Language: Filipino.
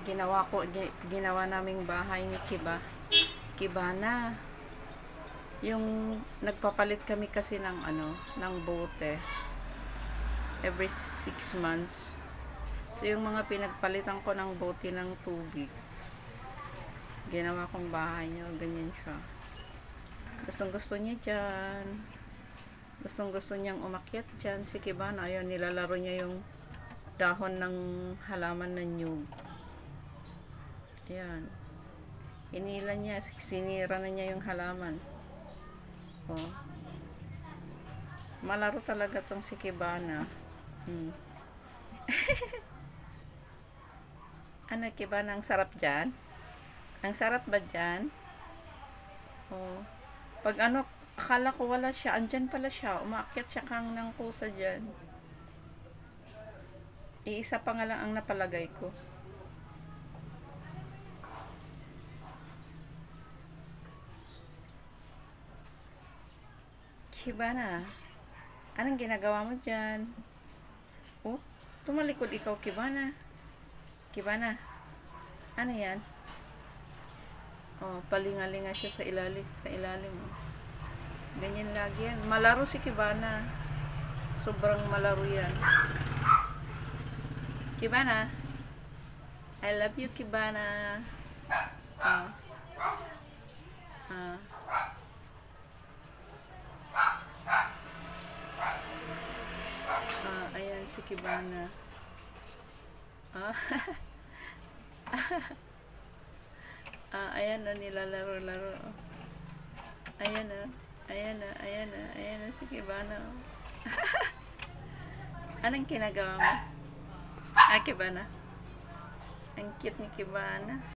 Ginawa naming bahay ni Kibana. Yung nagpapalit kami kasi ng ng bote every 6 months. So yung mga pinagpalitan ko ng bote ng tubig, ginawa kong bahay niya, ganyan siya. Gustong gusto niya dyan. Gustong gusto niyang umakyat dyan. Si Kibana, ayun, nilalaro niya yung dahon ng halaman na nyug. Ayan. Inila niya, sinira na niya yung halaman. Oh. Malaro talaga tong si Kibana. Ano, Kibana, ang sarap dyan? Ang sarap ba dyan? Oh. Pag akala ko wala siya, andyan pala siya. Umaakyat siya kang ng kusa dyan. Iisa pa nga lang ang napalagay ko. Kibana, anong ginagawa mo dyan? Oh, tumalikod ikaw, Kibana. Kibana, ano yan? Oh, palingalinga siya sa ilalim. Oh. Ganyan lagi yan. Malaro si Kibana. Sobrang malaro yan. Kibana, I love you, Kibana. Ayan si Kibana. Ayan na, nilalaro-laro. Ayan na. Ayan na si Kibana. Anong kinagawa mo? Kibana. Ang cute ni Kibana.